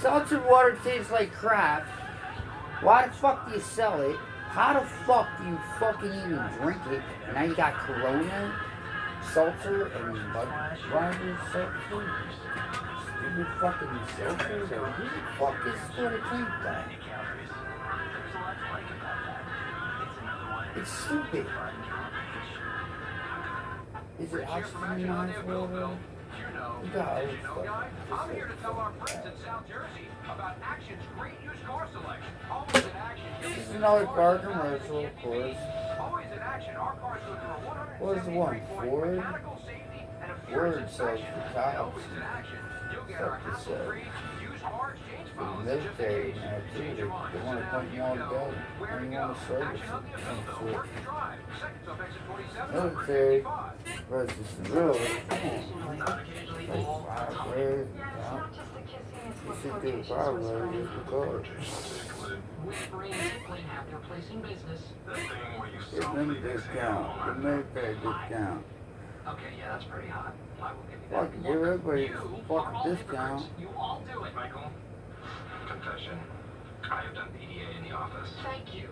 Seltzer water tastes like crap. Why the fuck do you sell it? How the fuck do you fucking even drink it? And now you got Corona, seltzer, and Budweiser seltzer? Stupid fucking seltzer? Who the fuck is gonna drink that? It's stupid. Is it oxygenized water? You got other stuff. I'm here to tell our friends in South Jersey about Action's great used car selection. Always in Action. This is another car commercial, of course. Always in Action. Our cars go through a 173 What is the one? Ford? mechanical safety and a Ford sells inspection. the cops. Always in Action. You'll get our Stuff to sell. hassle-free used car exchange The phones. military now too. They want to put them all together. They want to service it. Military versus the real. Come on. Like fireworks. You should do fireworks with the car. Give them a discount. Give military discount. Okay, yeah, that's pretty hot. I will give you that. Fuck, give everybody a fucking discount. You all do it, Michael. Confession. I have done PDA in the office. Thank you.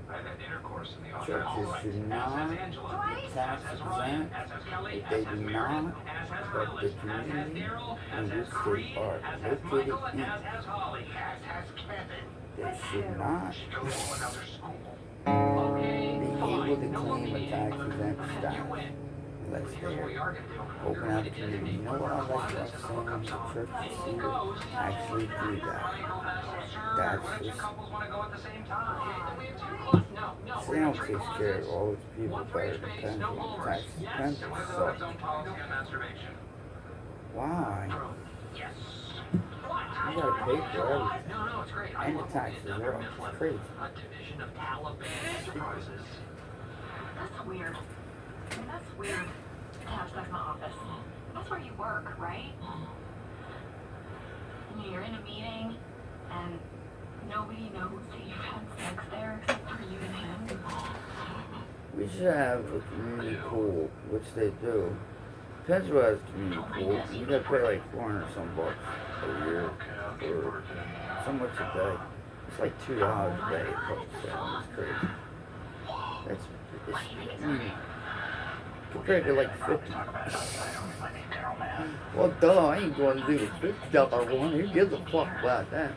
I've had intercourse in the office. Churches should not be tax exempt if they do not help the community and this state are located in. They should not be able to claim a tax exempt status unless they are open out the community. You know what I like about saying the churches here actually do that. That's just, Sam takes care of all these people better than Pennsylvania. Taxes in Pennsylvania suck. Why? You gotta pay for everything. And the taxes are up. It's crazy. That's weird. That's weird to have sex in the office. That's where you work, right? You're in a meeting and nobody knows that you've had sex there except for you and him. We should have a community pool, which they do. Pennsylvania has a community pool. You gotta pay like 400 some bucks a year for so much a day. It's like $2 a day. It's crazy. Compared to like 50. Well, duh, I ain't going to do the $50 one. Who gives a fuck about that?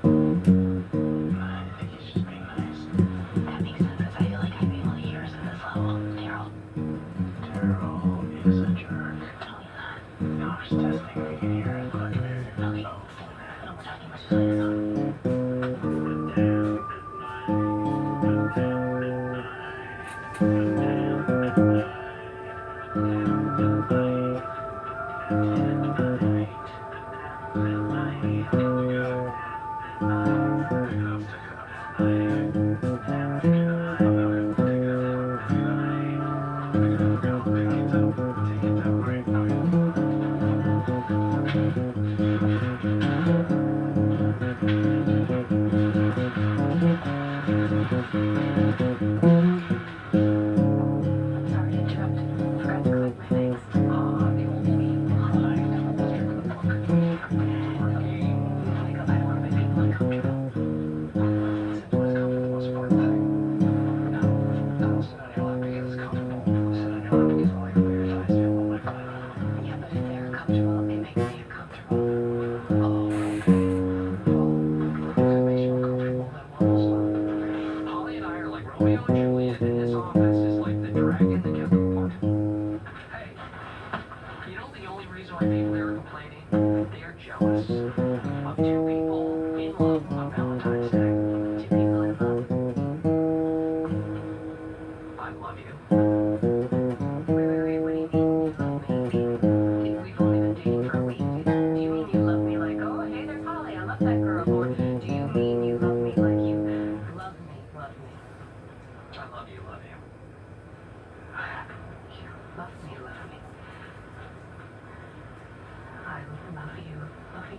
Love you. Love you.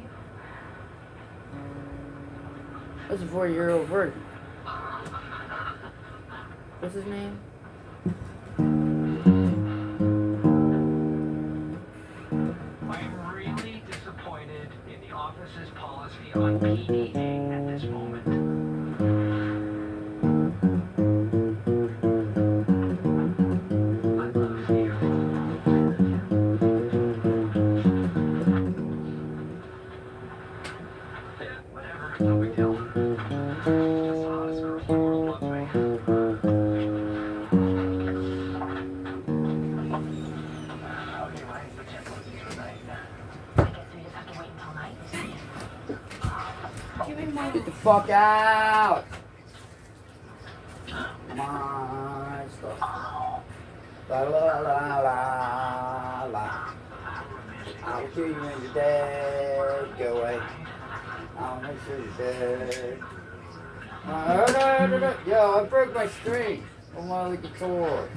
That's a 4-year-old virgin. What's his name? I'm really disappointed in the office's policy on PDA at this moment. I'd love to see you. Yeah, whatever. No big deal. Just the hottest girl in the world loves me. Okay, well, the templates for night. I guess we just have to wait until night. Get the fuck out! Come on, stuff. La la la la la. I'll kill you when you're dead. Go away. I'll make sure you're dead. Yo, I broke my string on my guitar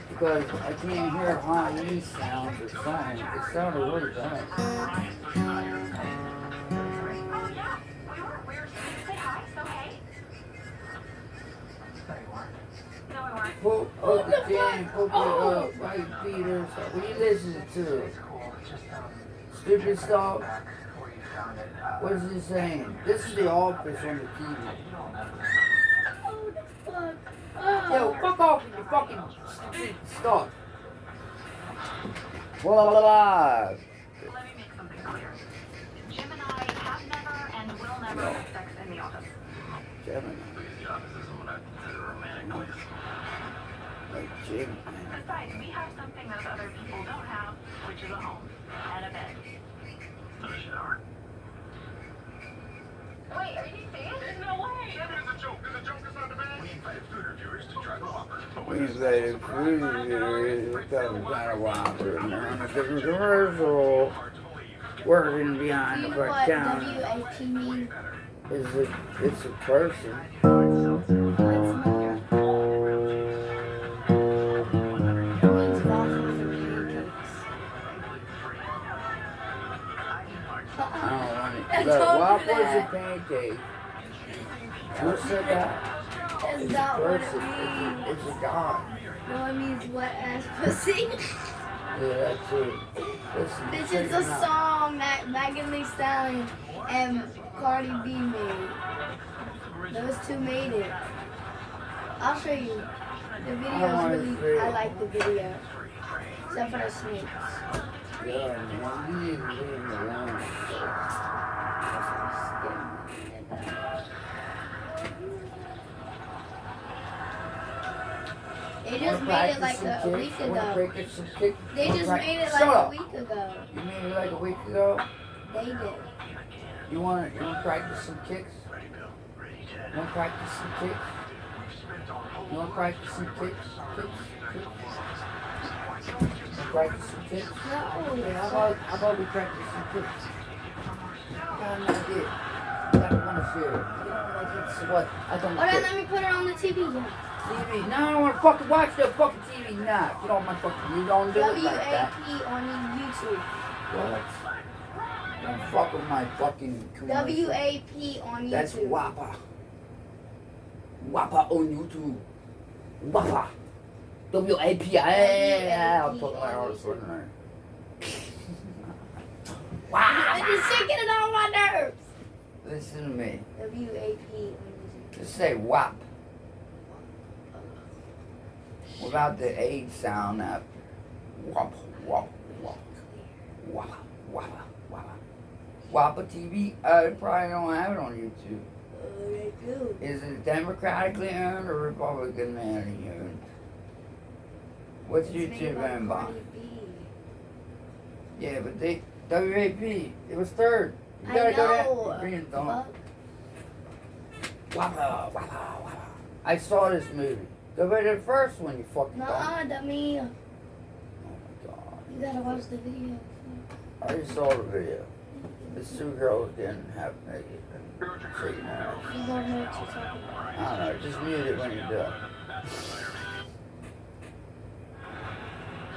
because I can't hear high E sounds or something. It sounded really bad. Oh, yeah. We were supposed to say hi. It's okay. No, you weren't. No, we weren't. Put the jam, put it up, white beaters. What are you listening to? It's cool. It's just, Stupid stuff. back where you found it. What is he saying? This is the office on the TV. Yo, fuck off with your fucking stupid stuff. Blah, blah, blah. Let me make something clear. Jim and I have never and will never have sex in the office. Gemini. The office isn't what I consider a romantic place. Like Jim. Besides, we have something that other people don't have, which is a home and a bed. And a shower. Wait, are you serious? There's no way. It's a joke. There's a joke inside the bag. We invited food reviewers to try the Whopper. We invited food to come kind of Whopper. And they're on a different commercial. Working behind the front counter. WAT mean? It's a person. I don't want it. Look, Whoppers and pancakes. Who said that? That's It's a not what it person. means. It's a god. No, it means wet ass pussy. Yeah, that's it. Listen, This check is it a out. song that Megan Thee Stallion and Cardi B made. Those two made it. I'll show you. The video is really, I like the video. Except for the snakes. Yeah, man, you need to leave him alone. They just made it like a week ago. They just made it like a week ago. You made it like a week ago? They did. You want to practice some kicks? You want to practice some kicks? You want to practice some kicks? Practice some kicks? No. How about we practice some kicks? Got an idea. Got one share. Like it's what? I don't Oh, then care. let me put it on the TV. Yeah. TV. No, I don't want to fucking watch the fucking TV now. Get off my fucking. You don't do it like that. WAP on YouTube. What? Don't fuck with my fucking commercial. WAP on YouTube. That's Whopper. Whopper on YouTube. Whopper. WAP. I'll put my arse on there. I'm just shaking it on my nerves. Listen to me. WAP on YouTube. Just say WAP. Without the A sound after. Whop, whop, whop. Whopper, whopper, whopper. Whopper TV? They probably don't have it on YouTube. Oh, they do. Is it democratically owned or Republican owned? What's It's made YouTube by owned by? Cardi B. Yeah, but they WAP. It was third. You I gotta go know. there. Bring it down. Fuck. Whopper, whopper, whopper. I saw this movie. Go back to the first one, you fucking dumb. Nuh-uh, dummy. Oh my god. You gotta watch the video. I just saw the video. These two girls getting half naked and shaking their ass. You don't know what you're talking about. I don't know, just mute it when you're done.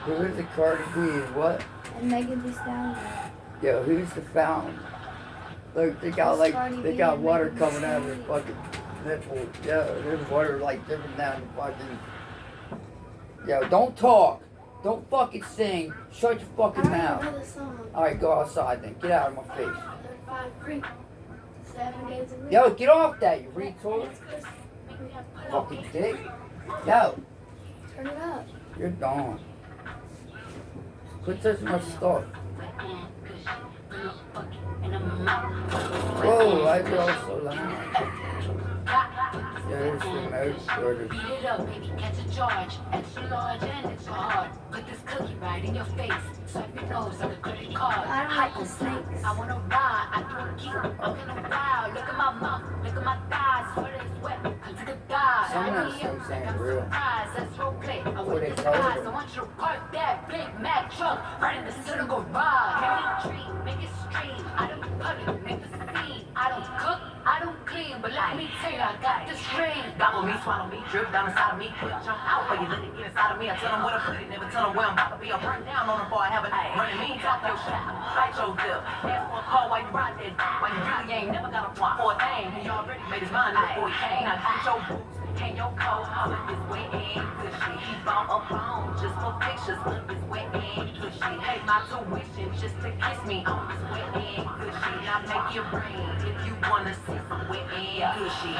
Who is it? Cardi B is what? And Megan Thee Stallion. Yo, who's the fountain? Look, they got water coming out of their fucking nipple. Yo, there's water like dripping down the fucking. Yo, don't talk. Don't fucking sing. Shut your fucking mouth. Alright, go outside then. Get out of my face. 7 days a week. Yo, get off that, you retard. Fucking dick. Yo, Turn it up. you're gone. Quit touching my stuff. Whoa, I feel so loud. Yeah, there's the most sort of. Beat it up, baby, catch a charge. Extra large and extra hard. Put this cookie right in your face. Swipe your nose like a credit card. I don't like the snakes. I wanna ride, I do a keep. I'm gonna ride. Look at my mouth, look at my thighs. Sweat is wet, cause I could die. Some of them things ain't real. That's role play. I What want they this call guys. them? I want you to park that Big Mac truck right in the center garage. Make it treat, make it stream. I don't public, make the scene. I don't cook, I don't clean, but let me tell you, I got this ring. Gobble me, swallow me, drip down inside of me, quick jump out for you, let it get inside of me. I tell them where to put it, never tell them where I'm about to be. I'll burn down on them before I have a night. Running me, talk your shit, fight your bill. Ask for a call while you ride that dick, while you really ain't never got a flop for a thing. He already made his mind up before he came. Now get your boots, hang your coat, look this way and cushy. He bought a phone just for pictures, look this way and cushy. Hey, my tuition just to kiss me on this way and cushy. Now make your brain if you wanna see some wet and cushy.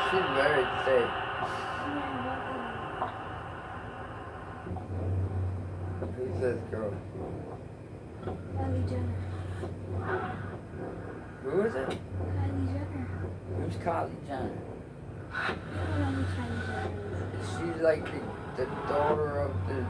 She's very thick. Who's this girl? Kylie Jenner. Who is it? Kylie Jenner. Who's Kylie Jenner? I don't know who Kylie Jenner is. She's like the daughter of the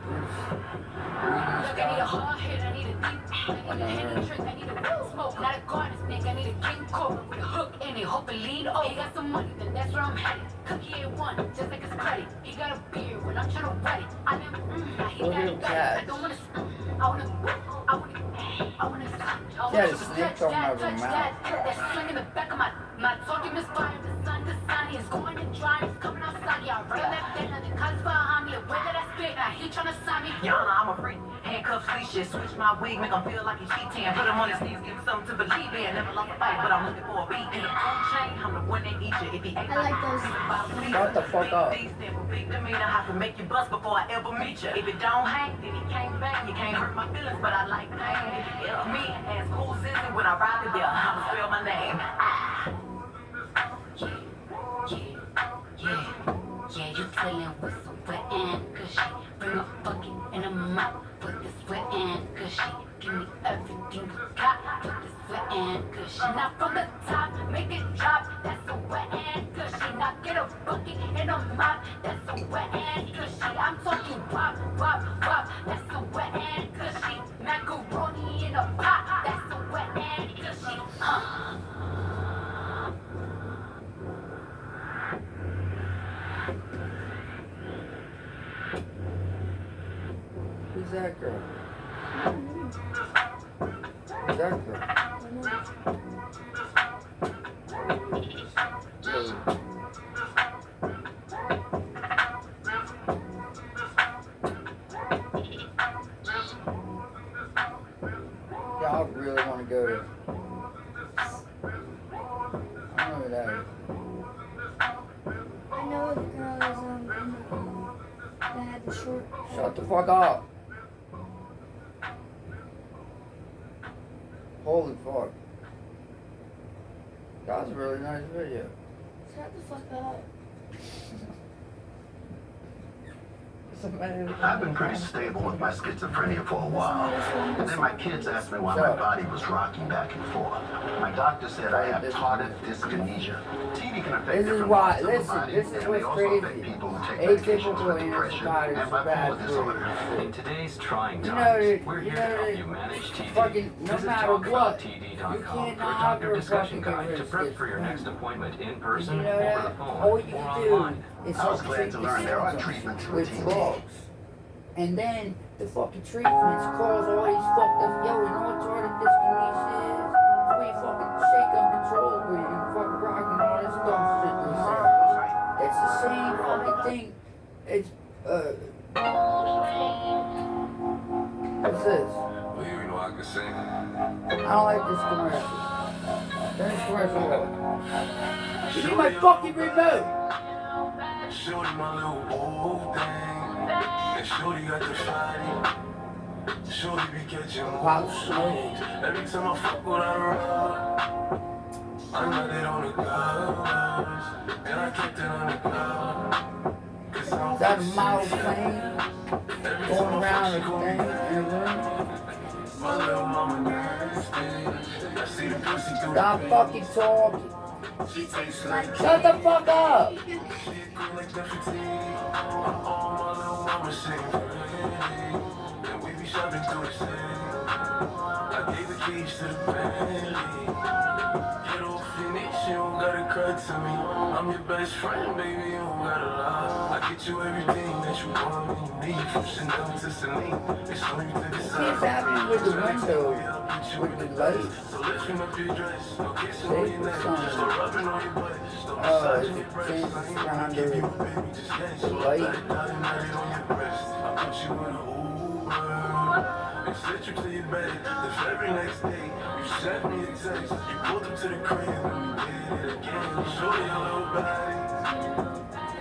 Bruce Look, I need a hard hit, I need a deep, I need a hidden trick, I need a real smoke, not a garden snake, I need a king coat with a hook in it, hope it lean over. He got some money, then that's where I'm headed. Cookie ain't one, just like his credit. He got a beard when I'm trying to wet it. I never, now he got it, I don't wanna, I wanna, I wanna, I wanna, She had a snake coming out of her mouth. That sling in the back of my talking misfire, the sun is going to dry, it's coming outside, yeah, I ran that thing, the colors behind me, the way that I spit, now he tryna sign me. Y'all know I'm a freak. Handcuffs, leashes, switch my wig, make him feel like he's cheating. Put him on his knees, give him something to believe in. Never lost a fight, but I'm looking for a beat. In the phone chain, I'm the one that eat you. If he ain't I like those. Shut the fuck up. Big demeanor, I can make you bust before I ever meet you. If it don't hang, then he can't bang. You can't hurt my feelings, but I like pain. Yeah, me, as cool as it when I ride the there, I'ma spell my name. Yeah, you feeling with some wet and cushy. Bring a bucket and a mop. Put this wet and cushy. Give me everything you got. Put this wet and cushy. Now from the top, make it drop. That's a wet and cushy. Now get a bucket and a mop. That's a wet and cushy. I'm talking wop, wop, wop. That's a wet and cushy. Macaroni in a pot. That's a wet and cushy. Who's that girl? Who's that girl? Y'all really want to go to. I don't know who that is. I know the girl is that had the short. Shut the fuck up. Holy fuck. That was a really nice video. Shut the fuck up. I've been pretty stable with my schizophrenia for a while. Then my kids asked me why my body was rocking back and forth. My doctor said I have tardive dyskinesia. TD can affect This is different why, parts of the listen, body, this is and what's they also crazy. affect people who take medications for Atypical depression antipsychotics and are bad bipolar for disorder. In today's trying You know times, that- we're you here know to help that you manage TD. fucking, no Visit matter what, talkabouttd.com you for a cannot doctor have discussion fucking guide to risk. prep for your next appointment in You person, know over that? the phone, All you or can do online. is I was help glad treat to the learn there are symptoms treatments for with TD. drugs. And then the fucking treatments cause all these fucked up, yo, you know what tardive dyskinesia is? It's where you fucking shake uncontrollably and fucking rock and all this dumb shit they say. It's the same fucking thing. It's, What's this? Well, you know I can sing. I don't like this commercial. Turn this commercial off. Give me my fucking remote! Shorty my little old thing. And Shorty got the fatty. Shorty be catching Pop mood smoke. swings. Every time I fuck with her, I nut it on the covers. And I kept it on the cover. Cause I'm Is that a model plane going around a thing in a room? my little mama nasty. I see the pussy through Stop the fucking talking. She tastes like Shut the fuck up! she cool like the fatigue. Oh, my little mama sing pretty. And we be shopping through the city. I gave the keys to the Bentley. Get off finish, you don't gotta cry to me. I'm your best friend, baby, you don't gotta lie. I get you everything that you want and you need. From Chanel to Celine. It's on you to decide. What's happening with the window? With the light? So lifting up your dress, no kissing on Take your the neck, sun. just rubbing on your butt, just Oh, massaging it's your breast. changed I ain't around gonna give you a baby just yet, so I light. let it down and let it on your breast. I put you in a Uber and sent you to your bed. The very next day, you sent me a text. You pulled up to the crib and we did it again. Show you your little body,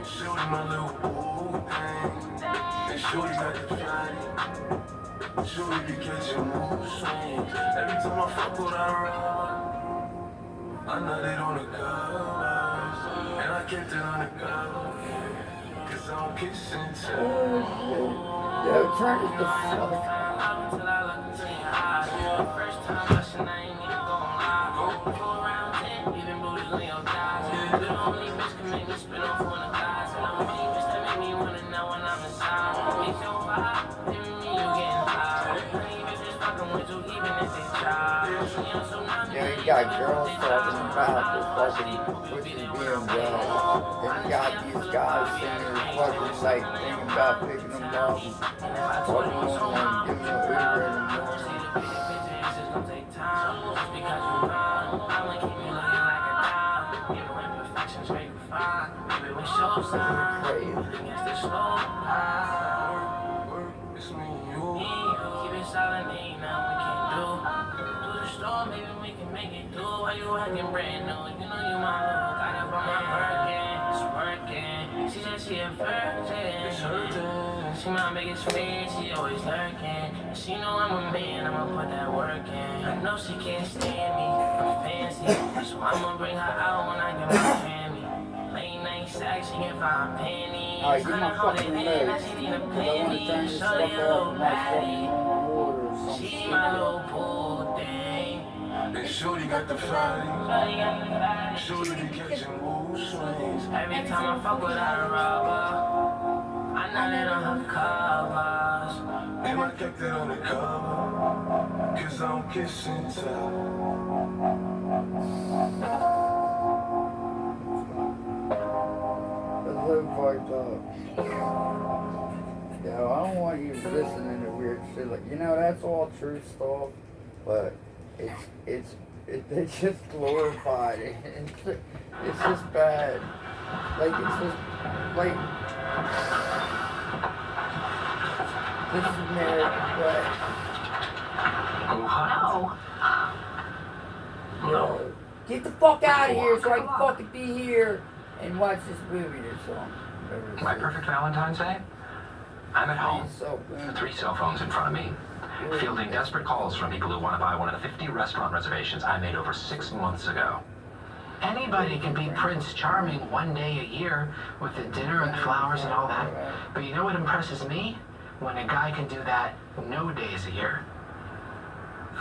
show you my little old thing, and show you got the fatty. Shorty be catching mood swings. Every time I fuck with her, I nut it on the covers. And I kept it on the cover. Cause I don't kiss and tell. Yo, turn it the fuck. First time blushing, I ain't even gon' lie. Go around 10, even booties on your thighs. You the only bitch can make me spit off on the guys. And the only bitch that make me wanna know when I'm inside. It's your vibe, giving me you getting high. Honey bitches fucking with you even if they try. Yeah, you got girls talking about the fucking pussy being wet. Then you got these guys sitting there fucking like thinking about picking them up, fucking on them, giving them Uber in the morning. It's me and you. Keep it silent, ain't nothing we can do. Do the store, maybe we can make it do. Why you acting brand new? You know you my little, got up on my Birkin, it's working. She said she a virgin, she my biggest fan, she always lurking. She know I'm a man, I'ma put that work in. I know she can't stand me, I'm fancy, so I'ma bring her out when I get my family. Late night sex, she can find pennies. Alright, give my fucking leg. I want to turn this stuff off and my fucking water or She something. my little pool thing. And Shorty got the fatty. Shorty be catching mood swings. Every time I fuck with her rubber, I nut it on her covers. And I kept it on the cover. Cause I don't kiss and tell. Let's live fucked up. Yo, I don't want you listening to weird shit. Like, you know, that's all true stuff, but it's just glorified. It's just bad. Like, it's just like this is American way. Yo, get the fuck out of here so I can fucking be here and watch this movie or something. My perfect Valentine's Day? I'm at home. So, 3 cell phones in front of me. Fielding desperate calls from people who want to buy one of the 50 restaurant reservations I made over 6 months ago. Anybody can be Prince Charming one day a year with the dinner and the flowers and all that. But you know what impresses me? When a guy can do that no days a year.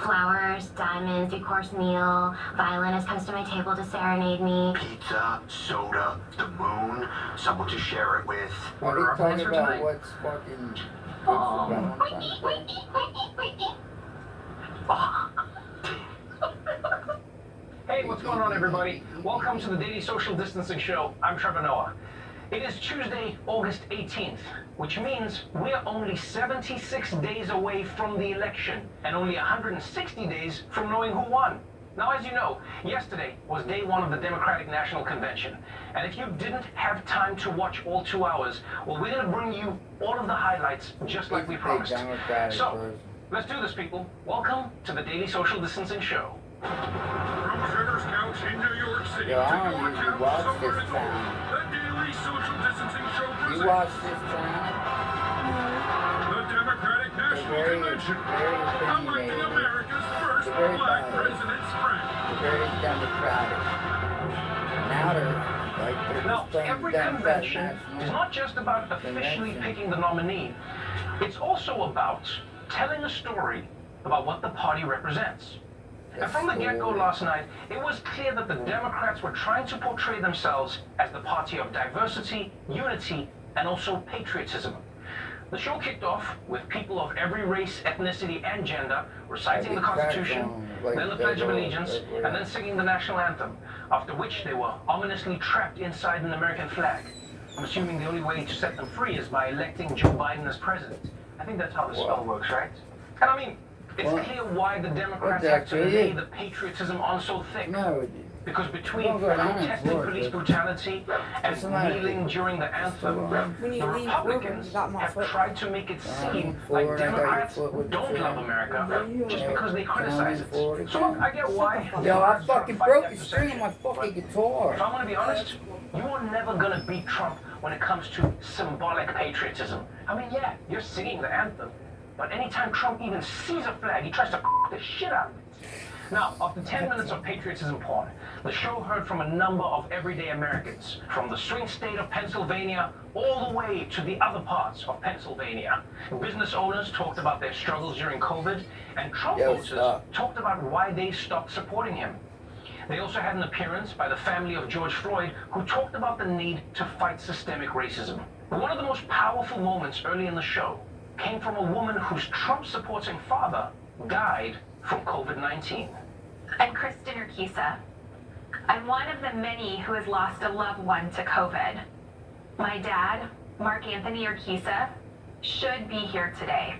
Flowers, diamonds, a course meal, violinist comes to my table to serenade me. Pizza, soda, the moon, someone to share it with. What are you talking about? What's fucking good for Valentine's Day? Hey, what's going on, everybody? Welcome to the Daily Social Distancing Show. I'm Trevor Noah. It is Tuesday, August 18th, which means we're only 76 days away from the election and only 160 days from knowing who won. Now, as you know, yesterday was day 1 of the Democratic National Convention. And if you didn't have time to watch all 2 hours, well, we're going to bring you all of the highlights just like we promised. So, Let's do this, people. Welcome to the Daily Social Distancing Show. From Trevor's couch in New York City Yo, I to don't your usually couch watch somewhere this in the world, channel. the Daily Social Distancing Show You presents watch this channel? the Democratic National very Convention, electing opinionated. America's first They're very black biased. president's friend. They're very democratic. Now they're Now, just playing every Democrat convention is national. not just about officially Convention. picking the nominee. It's also about telling a story about what the party represents. And from the get-go last night, it was clear that the Democrats were trying to portray themselves as the party of diversity, unity, and also patriotism. The show kicked off with people of every race, ethnicity, and gender reciting the Constitution, then the Pledge of Allegiance, and then singing the national anthem, after which they were ominously trapped inside an American flag. I'm assuming the only way to set them free is by electing Joe Biden as president. I think that's how the spell works, right? And I mean, it's clear why the Democrats have to lay the patriotism on so thick. No, Because between Don't go down and protesting forth, police but- brutality and Somebody- kneeling during the anthem, When you the lean Republicans forward, you got my have foot. tried to make it seem forward, like I got your Democrats foot with the don't love chair. America just because they criticize it. forward So look, I get why. Yo, I Democrats fucking fight broke that the string of my perception. fucking If guitar. I'm gonna be honest, you are never gonna beat Trump when it comes to symbolic patriotism. I mean, yeah, you're singing the anthem, but anytime Trump even sees a flag, he tries to the shit out of it. Now, after 10 minutes of patriotism porn, the show heard from a number of everyday Americans, from the swing state of Pennsylvania all the way to the other parts of Pennsylvania. Business owners talked about their struggles during COVID, and Trump voters talked about why they stopped supporting him. They also had an appearance by the family of George Floyd, who talked about the need to fight systemic racism. One of the most powerful moments early in the show came from a woman whose Trump-supporting father died from COVID-19. I'm Kristen Urquiza. I'm one of the many who has lost a loved one to COVID. My dad, Mark Anthony Urquiza, should be here today,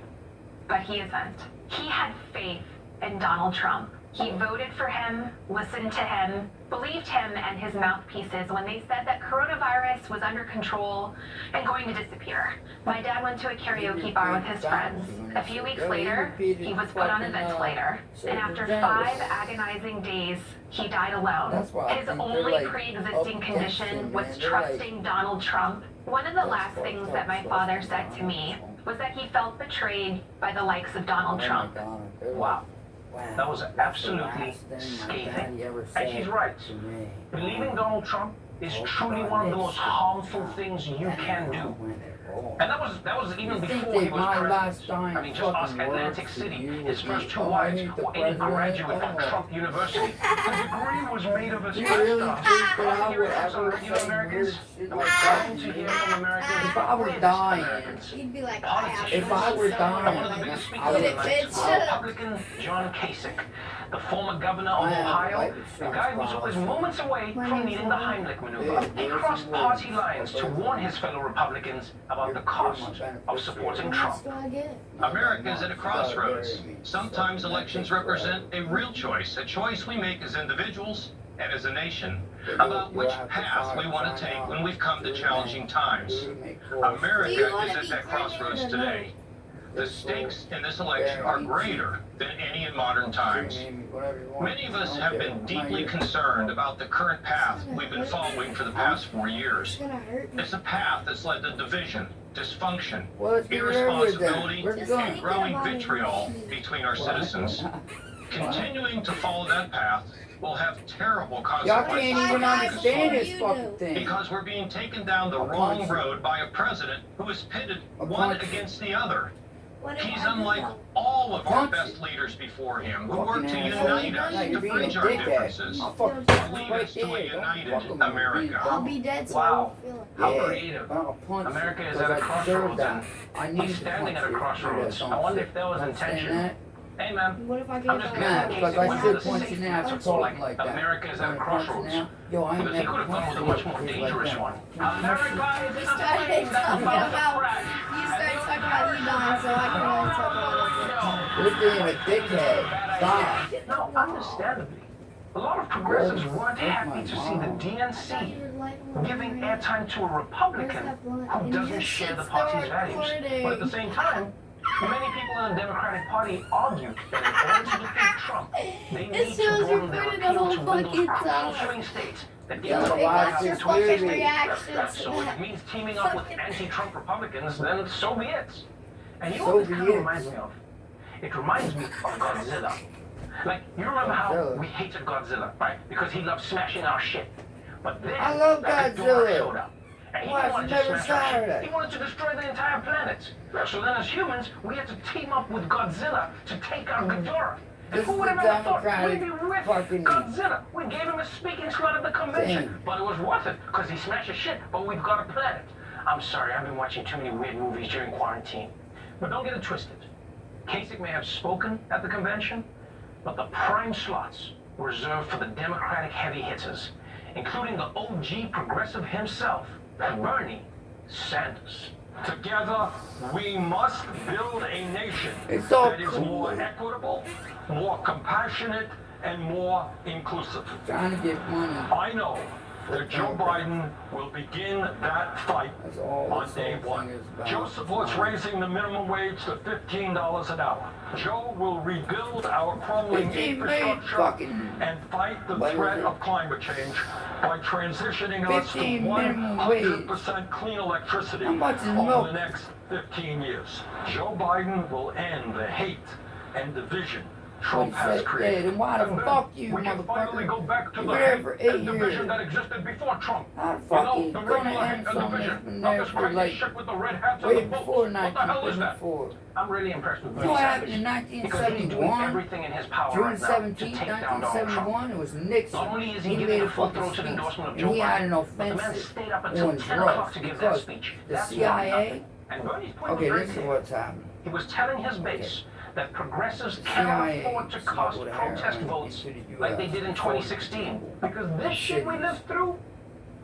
but he isn't. He had faith in Donald Trump. He voted for him, listened to him, believed him and his mouthpieces when they said that coronavirus was under control and going to disappear. My dad went to a karaoke bar with his friends. A few weeks later, he was put on a ventilator. And after 5 agonizing days, he died alone. His only pre-existing condition was trusting Donald Trump. One of the last things that my father said to me was that he felt betrayed by the likes of Donald Trump. Wow. That was absolutely scathing. And she's right. Believing Donald Trump is truly one of the most harmful things you can do. And that was even before he was president. I mean, just ask Atlantic City, his first 2 wives, or any graduate from Trump University. The degree was made of his really stuff. think that I Hear would it from some ever regular say Americans. weird shit I'm like trying that? to hear from Americans. If I were British dying, Americans. He'd be like, Politicians. If I were dying, One of the biggest speakers I of would the night was Republican John Kasich, the former governor of Ohio, a guy who was always moments away from needing the Heimlich maneuver. He crossed party lines to warn his fellow Republicans about the cost of supporting Trump. America is at a crossroads. Sometimes elections represent a real choice, a choice we make as individuals and as a nation about which path we want to take when we've come to challenging times. America is at that crossroads today. The stakes in this election are greater than any in modern times. Many of us have been deeply concerned about the current path we've been following for the past 4 years. It's a path that's led to division, dysfunction, irresponsibility, and growing vitriol between our citizens. Continuing to follow that path will have terrible Y'all consequences. can't even understand this fucking thing. Because we're being taken down the wrong road by a president who is pitted one against the other. He's unlike all of our best leaders before him, who worked to unite us, to bridge our differences, to lead us to a united America. I'll be dead, so Wow. I won't feel it. How creative. America is at a crossroads, and he's standing at a crossroads. I wonder if there was intention. Hey, man. What if I I'm get just that? Man, gonna because I one should of the punch you safe now for paths, talking like that. America is at a crossroads. Yo, I ain't Because he never could have gone with a much more dangerous one. America is You in a started plane that's talking about to about, crash. you started talking about you dying, so I can only talk about it. You're being a dickhead. Stop. No, understandably. A lot of progressives weren't happy to see the DNC giving airtime to a Republican who doesn't share the party's values. But at the same time, Many people in the Democratic Party argued that in order to defeat Trump, they need It to shows you broaden their putting the appeal whole to win those fucking crucial time. swing states that Yo, give them watch a this to movie. reactions. So if it means teaming up with anti-Trump Republicans, then so be it. And you know So what this be kind of it. reminds me of? It reminds me of Godzilla. Like, you remember how Godzilla. we hated Godzilla, right? Because he loved smashing our shit. But then, I love that Ghidorah Godzilla. showed up. And he Why, wanted I've to never smash our saw shit. that. He wanted to destroy the entire planet. So then as humans, we had to team up with Godzilla to take out Ghidorah. And This who is would have the ever thought we'd be Democratic with fucking- Godzilla? We gave him a speaking slot at the convention. Damn. But it was worth it, because he smashes shit, but we've got a planet. I'm sorry, I've been watching too many weird movies during quarantine. But don't get it twisted. Kasich may have spoken at the convention, but the prime slots were reserved for the Democratic heavy hitters, including the OG progressive himself, Bernie Sanders. Together, we must build a nation It's all that is cool. more equitable, more compassionate, and more inclusive. Trying to get money. I know that Joe Biden will begin that fight That's all on this day whole one. thing is about. Joe supports raising the minimum wage to $15 an hour. Joe will rebuild our crumbling 15 million infrastructure fucking- and fight the what is threat it? of climate change by transitioning us to 15 minimum wage. 100% clean electricity How much is over milk? the next 15 years. Joe Biden will end the hate and division Trump What he has said, created. yeah, then why the And then fuck you, we can finally motherfucker? go back to You the were there hate for and 8 division years. that existed before Trump. How the You fuck know, you the gonna regular end hate and something that's division. been Not there this for crazy like shit with the red hats and way the before votes. What the hell is that? 1954? I'm really impressed with You Bernie know what Sanders. happened in Because he's doing 1971? everything in his power June right now 17, to take down Donald Trump. 1971, it was Nixon. Not only is he He giving made a a fucking full-throated speech, endorsement of and Joe he had an Biden, but the man offensive stayed up until on 10 o'clock drugs to give that because speech. the That's CIA. nothing. And Bernie's point was Okay, very this is clear. what's happening. He was telling his base that progressives CIA cannot afford to smuggled cost heroin protest votes into the like they US did in before 2016. Because this shit we lived through,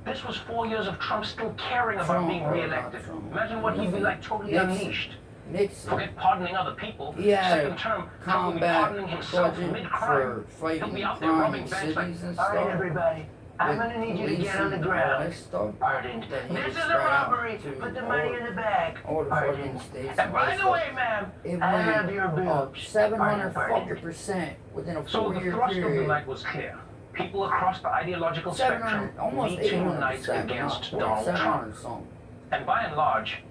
this was 4 years of Trump still caring about Trump being or not reelected. Trump. Imagine what he'd be like totally Nixon. unleashed. Nixon. Forget pardoning other people. He had Second a term, Trump will be combat pardoning himself budget mid-crime. for He'll fighting be out there crime robbing in banks like, cities and all right, stuff. everybody, I'm gonna need you to get on the ground. Pardoned. This is a robbery. Put the money in the bag. All the fucking Pardoned. states. And by the way, ma'am, it I have went your up boobs. 700 Pardoned. fucking percent within a So the 4-year thrust of the period. night was clear. People across the ideological spectrum 700, almost need to 800 unite percent. against Donald Trump. 700 something. And by and large,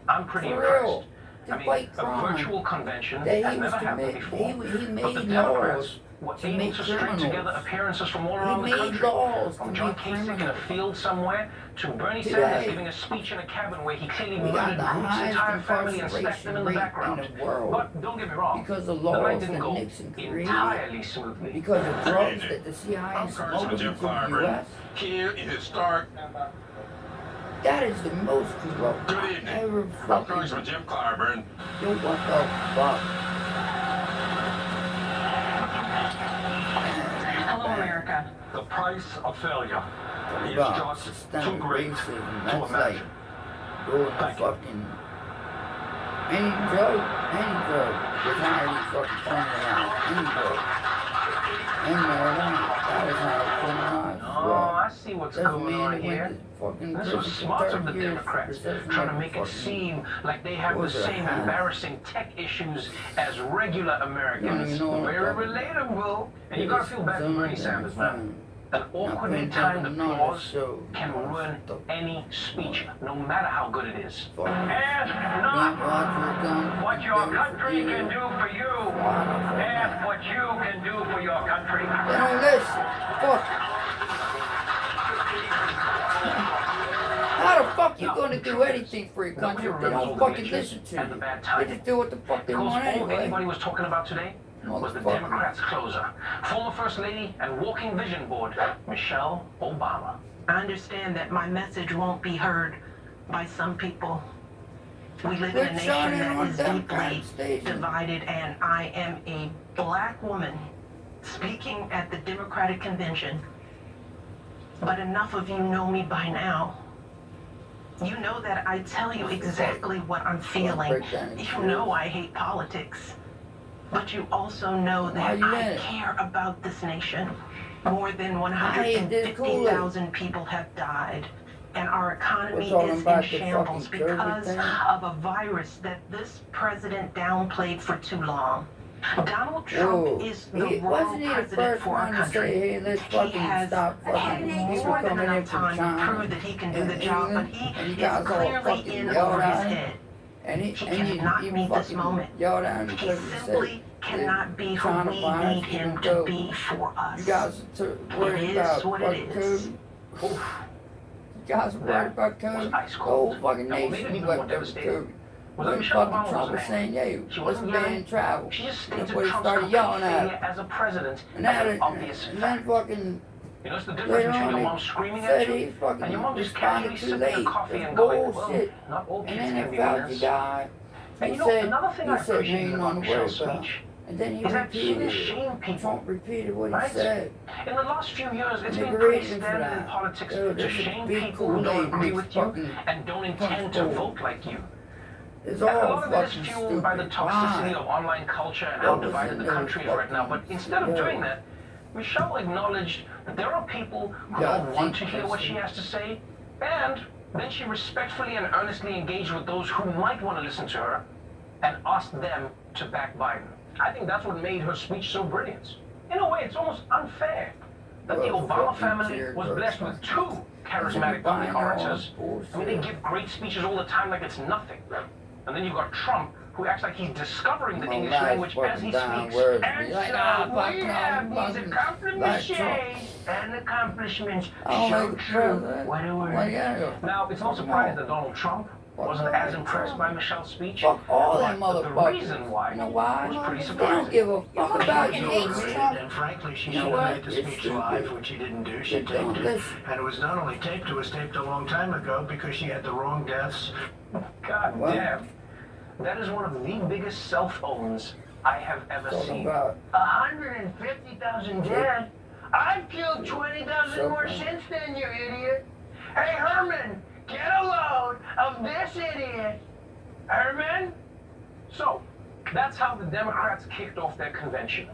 I'm pretty For impressed. real. I To mean, fight a crime virtual convention that has he was never happened commit, before. he But the made Democrats laws were to able make to string together criminals. appearances from all He around the made country. laws to From John make Kasich in a criminals. field somewhere to Bernie Today, Sanders giving a speech in a cabin where he clearly We got murdered the Groot's highest entire family and stacked them incarceration in the rate background. in the world But don't get me wrong, because of the night laws didn't that go Nixon created, entirely smoothly. because of drugs that the CIA I'm smuggled Congressman into Jim the Clyburn, U.S. here in historic. That is the most corrupt Good I evening. ever I'm fucking. Congressman Jim Clyburn. Yo, what the fuck? Hello, America. The price of failure is About just too systemic great racism. to That's like imagine. going to Thank you. fucking any drug was already fucking criminalized. Any drug. And marijuana. That was how it criminalized. Oh, I see what's That's going man on that here. went to fucking This prison was for smart of the 30 years for Democrats, possessing trying to like make it fucking- seem like they have the What was same that? embarrassing tech issues as regular Americans. even know what I'm Very talking about. relatable. And you gotta feel bad for Bernie Sanders, man. An awkwardly timed applause can ruin any speech, no matter how good it is. Ask not what your country can do for you. Ask what you can do for your country. They don't listen. Fuck. How the fuck you gonna do anything for your country if they don't fucking listen to you? They just do what the fuck they Because want all anyway. anybody was talking about today was the Motherfucker. Democrats' closer, former First Lady and walking vision board, Michelle Obama. I understand that my message won't be heard by some people. We live in a Quit shouting nation on that is Democrat deeply station. divided, and I am a black woman speaking at the Democratic convention. But enough of you know me by now. You know that I tell you exactly what I'm feeling. You know I hate politics. But you also know that Why you I in it? care about this nation. More than I hate this Kool-Aid. 150,000 people have died. and our economy talking is in about the shambles fucking COVID because thing? of a virus that this president downplayed for too long. Donald Trump is the wrong wasn't he the president first for our one to country. say, hey, let's He fucking has stop fucking had people more than coming in enough from time to China prove that he can do and the job, but England, he and you is guys all clearly fucking in yelled over his at him, head. and He he cannot even meet this fucking moment. yelled at him He because he simply said cannot be who China we virus need him didn't to go. be for us. You guys are worried It is about what it fucking is. COVID. You guys are worried about COVID. The whole fucking nation left over COVID. When fucking Trump was saying, hey, let's ban travel. She just That's stated what he Trump's started yelling failure at. as a president And as then, an obvious and fact. then fucking You know, it's the difference later between your on mom screaming said at he you fucking and your mom just responded casually too sipping a late. coffee It's and going, well, bullshit. not all And kids then can that be Fauci winners. guy, And he you know, said, another thing I he said, appreciated ain't about on the Michelle's word about. speech And then he is that she repeated didn't shame it. people. Trump repeated what he Right? said. In the last few years, it's And they been pretty berated him for standard in that. politics Yo, to there's a shame big people who don't Kool-Aid agree mixed with you fucking and don't intend to punch bowl. vote like you. It's And a all lot of it is fucking fueled by the stupid. toxicity Why? of online culture and What how was divided in the those country is right now. But fucking- instead of Yo. doing that, Michelle acknowledged that there are people who Yeah, don't I want to think hear what she has to say, and then she respectfully and earnestly engaged with those who might want to listen to her and asked them to back Biden. I think that's what made her speech so brilliant. In a way, it's almost unfair that the Well, Obama fucking family tear was gas. blessed with two charismatic Buying public all orators. I mean, they give great speeches all the time like it's nothing. And then you've got Trump, who acts like he's discovering the My English last language as fucking he dying speaks. words And be like, so fuck we no, have you these fucking accomplishments like Trump. and accomplishments I don't so like the true. president. What a word. Well, yeah. Now, it's not surprising that Donald Trump wasn't as impressed by Michelle's speech. Fuck all them but the motherfuckers. reason why You know why? was pretty They don't surprising. give a fuck about you. And frankly, she You know should what? have made the It's speech stupid. live, which she didn't do. She They don't taped it. listen. And it was not only taped, it was taped a long time ago because she had the wrong deaths. God What? damn. That is one of the biggest cell phones I have ever Talking seen. about 150,000 dead. I've killed 20,000 So more funny. since then, you idiot. Hey, Herman, get a load of this idiot. Herman? So, that's how the Democrats kicked off their convention.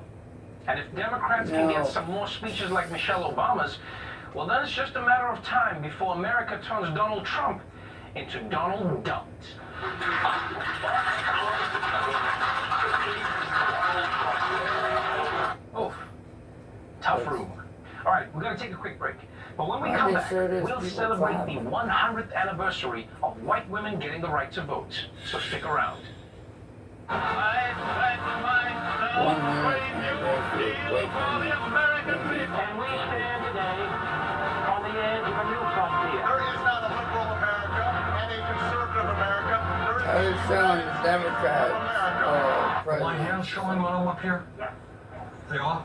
And if Democrats can No. get some more speeches like Michelle Obama's, well, then it's just a matter of time before America turns Donald Trump into Donald Duck. Oh, tough room. All right, we're going to take a quick break. But when we I come just back, heard there's we'll people celebrate the clapping. 100th anniversary of white women getting the right to vote. So stick around. 1 minute anniversary of Wake And we stand today on the edge of a new frontier. There is not a liberal America and a conservative America. I was showing the Democrats My president. hands showing when I'm up here? They are?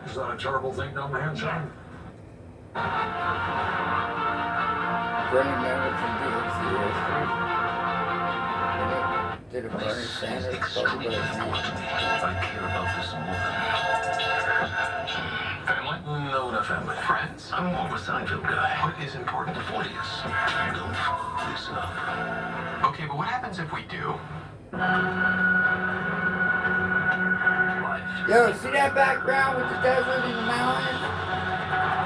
Is that a terrible thing, not my hands showing? Bernie members from DNC history. Did a Bernie Sanders extremely public important to me. I care about this more than family. No, not family. Friends. I'm more of a Seinfeld guy. What is important? The 40s. Don't listen up. Okay, but what happens if we do? Yo, see that background with the desert and the mountains?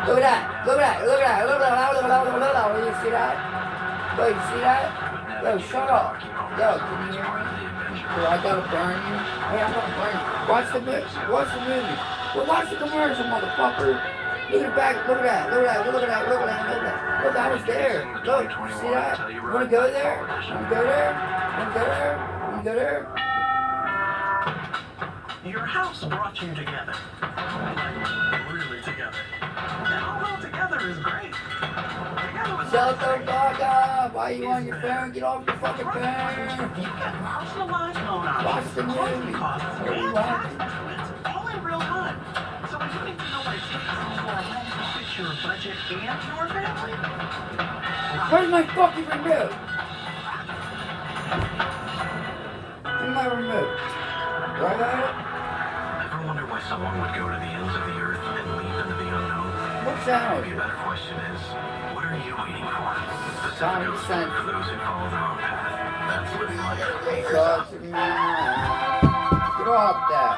Look at that. Look at that. Look at that. Look at that. Look at that. Look at that. You see that? Yo, you see that? Yo, shut up. Yo, can you hear me? Yo, I gotta burn you. Hey, I'm gonna burn you. Watch the movie. Watch the movie. Well, watch the commercial, motherfucker. Look at the back. Look at that. Look at that. Look at that. Look at that. Look at that. Look, I was there. Look, you see that? You wanna go there? You wanna go there? You wanna go there? You wanna go there? Your house brought you together. Really together. And although together is great, together was Shut the fuck up! Why you on your phone? Get off your fucking phone! you get personalized loan options, Watch the closing movie. costs, What do you and want? tax estimates, all in real time. So when you need to know what it takes for a home to fit your budget and your family, Where's my fucking remote? Where's my remote? Do I got it? ever wonder why someone would go to the ends of the earth and leave into the unknown? What's that? Maybe a better question is, what are you waiting for? The Common goes sense. for those who follow their own path. That's living life. Cause man. Get off that.